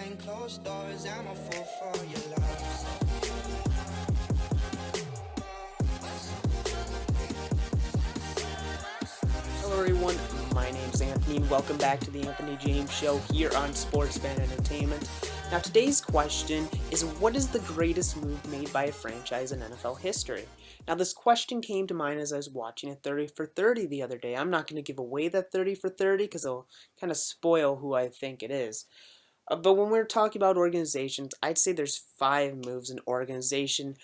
behind closed doors. I'm a fool for your love. Hello everyone, my name's Anthony and welcome back to the Anthony James Show here on Sports Fan Entertainment. Now today's question is, what is the greatest move made by a franchise in NFL history? Now this question came to mind as I was watching a 30 for 30 the other day. I'm not going to give away that 30 for 30 because it'll kind of spoil who I think it is. But when we're talking about organizations, I'd say there's 5 moves an organization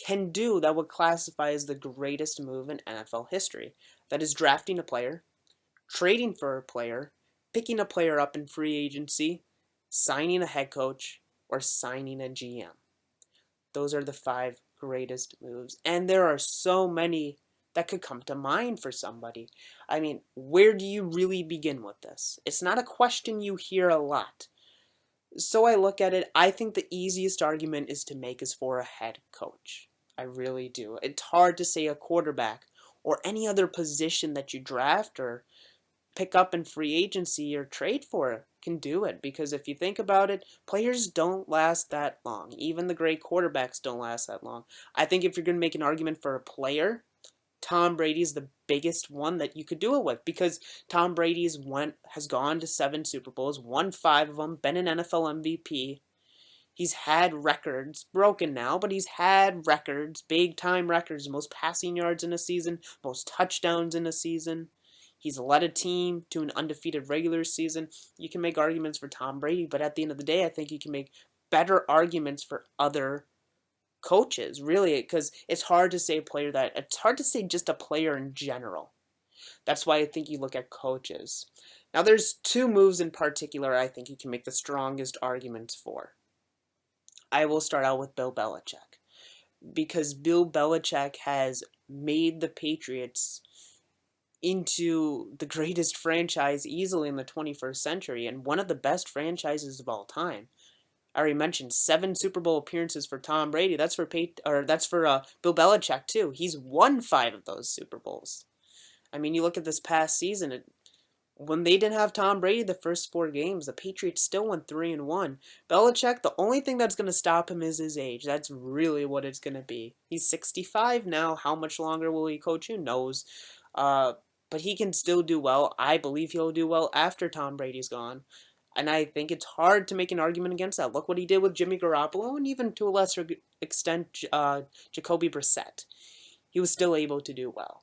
can do that would classify as the greatest move in NFL history. That is drafting a player, trading for a player, picking a player up in free agency, signing a head coach, or signing a GM. Those are the 5 greatest moves. And there are so many that could come to mind for somebody. I mean, where do you really begin with this? It's not a question you hear a lot. So I look at it, I think the easiest argument is to make is for a head coach. I really do. It's hard to say a quarterback or any other position that you draft or pick up in free agency or trade for can do it, because if you think about it, players don't last that long. Even the great quarterbacks don't last that long. I think if you're going to make an argument for a player, Tom Brady's the biggest one that you could do it with, because Tom Brady's has gone to 7 Super Bowls, won 5 of them, been an NFL MVP. He's had records, broken now, but he's had records, big-time records, most passing yards in a season, most touchdowns in a season. He's led a team to an undefeated regular season. You can make arguments for Tom Brady, but at the end of the day, I think you can make better arguments for other coaches, really, because it's hard to say it's hard to say just a player in general. That's why I think you look at coaches. Now, there's 2 moves in particular I think you can make the strongest arguments for. I will start out with Bill Belichick, because Bill Belichick has made the Patriots into the greatest franchise easily in the 21st century and one of the best franchises of all time. I already mentioned 7 Super Bowl appearances for Tom Brady. That's for Bill Belichick too. He's won 5 of those Super Bowls. I mean, you look at this past season, when they didn't have Tom Brady the first 4 games, the Patriots still went 3-1. Belichick, the only thing that's going to stop him is his age. That's really what it's going to be. He's 65 now. How much longer will he coach? Who knows? But he can still do well. I believe he'll do well after Tom Brady's gone. And I think it's hard to make an argument against that. Look what he did with Jimmy Garoppolo, and even to a lesser extent, Jacoby Brissett. He was still able to do well.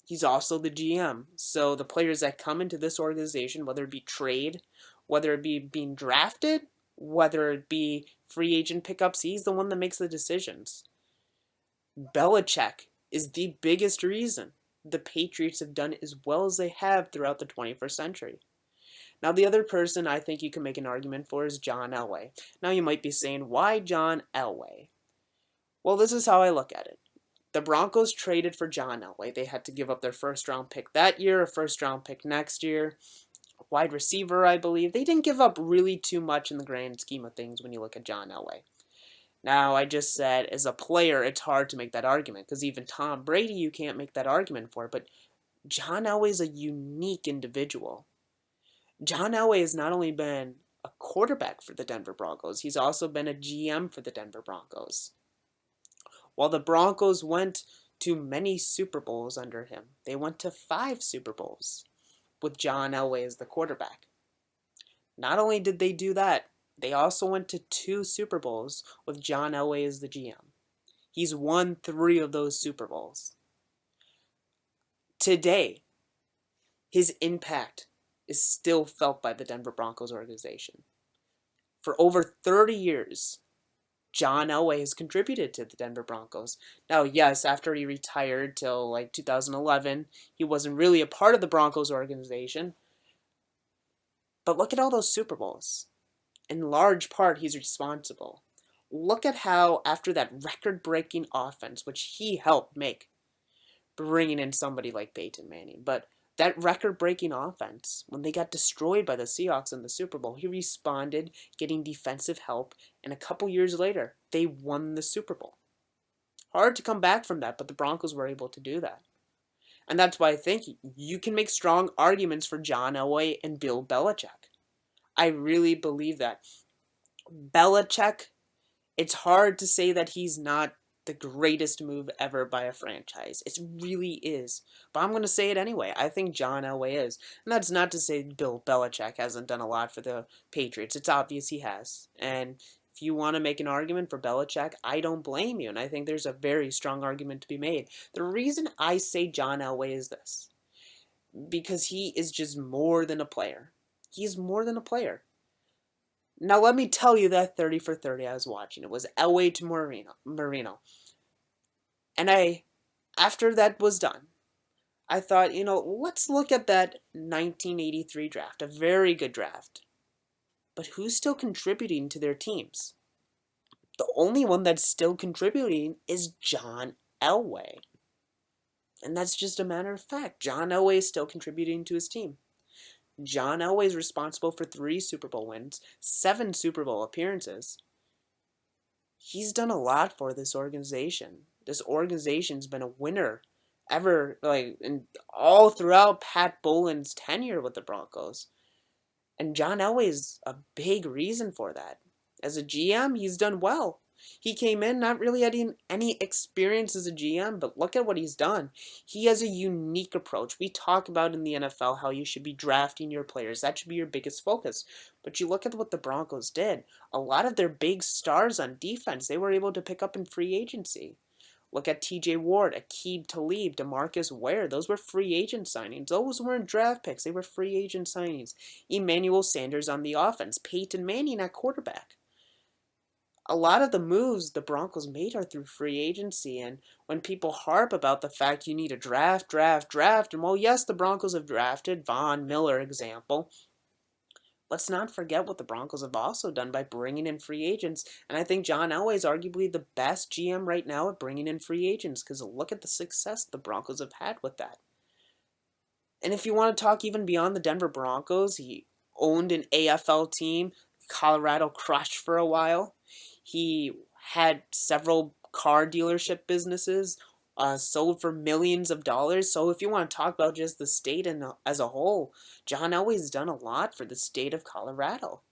He's also the GM. So the players that come into this organization, whether it be trade, whether it be being drafted, whether it be free agent pickups, he's the one that makes the decisions. Belichick is the biggest reason the Patriots have done as well as they have throughout the 21st century. Now, the other person I think you can make an argument for is John Elway. Now, you might be saying, why John Elway? Well, this is how I look at it. The Broncos traded for John Elway. They had to give up their first-round pick that year, a first-round pick next year, a wide receiver, I believe. They didn't give up really too much in the grand scheme of things when you look at John Elway. Now, I just said, as a player, it's hard to make that argument, because even Tom Brady, you can't make that argument for. But John Elway is a unique individual. John Elway has not only been a quarterback for the Denver Broncos, he's also been a GM for the Denver Broncos. While the Broncos went to many Super Bowls under him, they went to 5 Super Bowls with John Elway as the quarterback. Not only did they do that, they also went to 2 Super Bowls with John Elway as the GM. He's won 3 of those Super Bowls. Today, his impact is still felt by the Denver Broncos organization. For over 30 years, John Elway has contributed to the Denver Broncos. Now, yes, after he retired till like 2011, he wasn't really a part of the Broncos organization. But look at all those Super Bowls. In large part, he's responsible. Look at how, after that record-breaking offense, which he helped make, bringing in somebody like Peyton Manning, but that record-breaking offense, when they got destroyed by the Seahawks in the Super Bowl, he responded, getting defensive help, and a couple years later, they won the Super Bowl. Hard to come back from that, but the Broncos were able to do that. And that's why I think you can make strong arguments for John Elway and Bill Belichick. I really believe that. Belichick, it's hard to say that he's not the greatest move ever by a franchise. It really is. But I'm going to say it anyway. I think John Elway is. And that's not to say Bill Belichick hasn't done a lot for the Patriots. It's obvious he has. And if you want to make an argument for Belichick, I don't blame you. And I think there's a very strong argument to be made. The reason I say John Elway is this. Because he is just more than a player. He's more than a player. Now let me tell you that 30 for 30 I was watching. It was Elway to Marino. And after that was done, I thought, let's look at that 1983 draft. A very good draft. But who's still contributing to their teams? The only one that's still contributing is John Elway. And that's just a matter of fact. John Elway is still contributing to his team. John Elway is responsible for 3 Super Bowl wins, 7 Super Bowl appearances. He's done a lot for this organization. This organization's been a winner and all throughout Pat Bowlen's tenure with the Broncos. And John Elway is a big reason for that. As a GM, he's done well. He came in not really having any experience as a GM, but look at what he's done. He has a unique approach. We talk about in the NFL how you should be drafting your players. That should be your biggest focus. But you look at what the Broncos did. A lot of their big stars on defense, they were able to pick up in free agency. Look at TJ Ward, Aqib Talib, DeMarcus Ware. Those were free agent signings. Those weren't draft picks. They were free agent signings. Emmanuel Sanders on the offense. Peyton Manning at quarterback. A lot of the moves the Broncos made are through free agency, and when people harp about the fact you need to draft, and well, yes, the Broncos have drafted, Von Miller example. Let's not forget what the Broncos have also done by bringing in free agents, and I think John Elway is arguably the best GM right now at bringing in free agents, because look at the success the Broncos have had with that. And if you want to talk even beyond the Denver Broncos, he owned an AFL team, Colorado Crush for a while. He had several car dealership businesses, sold for millions of dollars. So if you want to talk about just the state as a whole, John Elway's done a lot for the state of Colorado.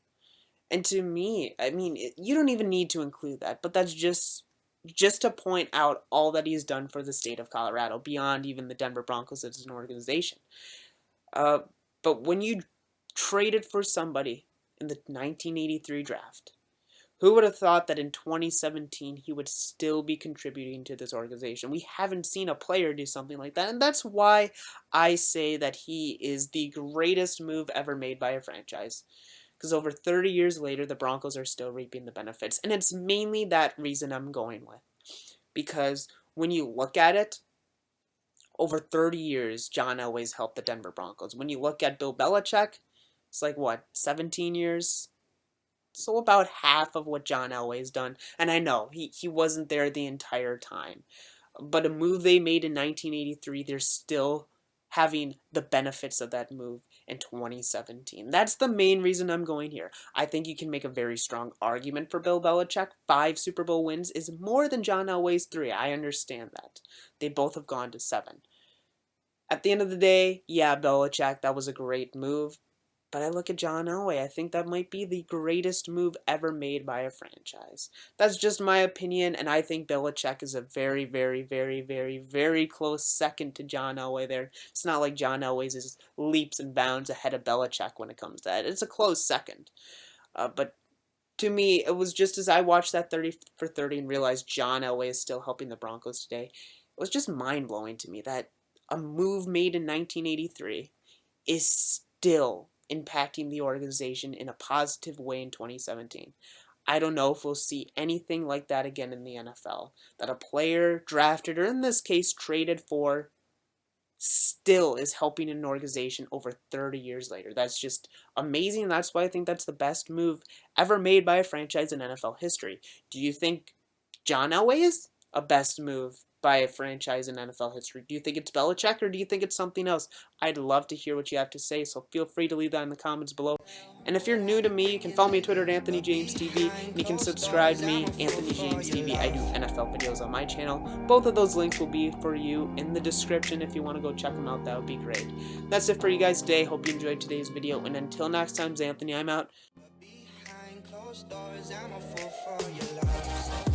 And to me, I mean, you don't even need to include that, but that's just to point out all that he's done for the state of Colorado, beyond even the Denver Broncos as an organization. But when you traded for somebody in the 1983 draft, who would have thought that in 2017 he would still be contributing to this organization? We haven't seen a player do something like that, and that's why I say that he is the greatest move ever made by a franchise. Because over 30 years later, the Broncos are still reaping the benefits, and it's mainly that reason I'm going with. Because when you look at it, over 30 years, John Elway's helped the Denver Broncos. When you look at Bill Belichick, it's like, 17 years? So about half of what John Elway's done. And I know, he wasn't there the entire time. But a move they made in 1983, they're still having the benefits of that move in 2017. That's the main reason I'm going here. I think you can make a very strong argument for Bill Belichick. 5 Super Bowl wins is more than John Elway's 3. I understand that. They both have gone to 7. At the end of the day, yeah, Belichick, that was a great move. But I look at John Elway, I think that might be the greatest move ever made by a franchise. That's just my opinion, and I think Belichick is a very, very, very, very, very close second to John Elway there. It's not like John Elway's is leaps and bounds ahead of Belichick when it comes to that. It's a close second. But to me, it was just as I watched that 30 for 30 and realized John Elway is still helping the Broncos today, it was just mind-blowing to me that a move made in 1983 is still impacting the organization in a positive way in 2017. I don't know if we'll see anything like that again in the NFL. That a player drafted, or in this case traded for, still is helping an organization over 30 years later. That's just amazing. That's why I think that's the best move ever made by a franchise in NFL history. Do you think John Elway is a best move by a franchise in NFL history? Do you think it's Belichick, or do you think it's something else? I'd love to hear what you have to say, so feel free to leave that in the comments below. And if you're new to me, you can follow me on Twitter at AnthonyJamesTV, and you can subscribe to me, Anthony James TV. I do NFL videos on my channel. Both of those links will be for you in the description. If you want to go check them out, that would be great. That's it for you guys today. Hope you enjoyed today's video, and until next time, Anthony, I'm out. Behind closed Closed doors, I'm a fool for your love.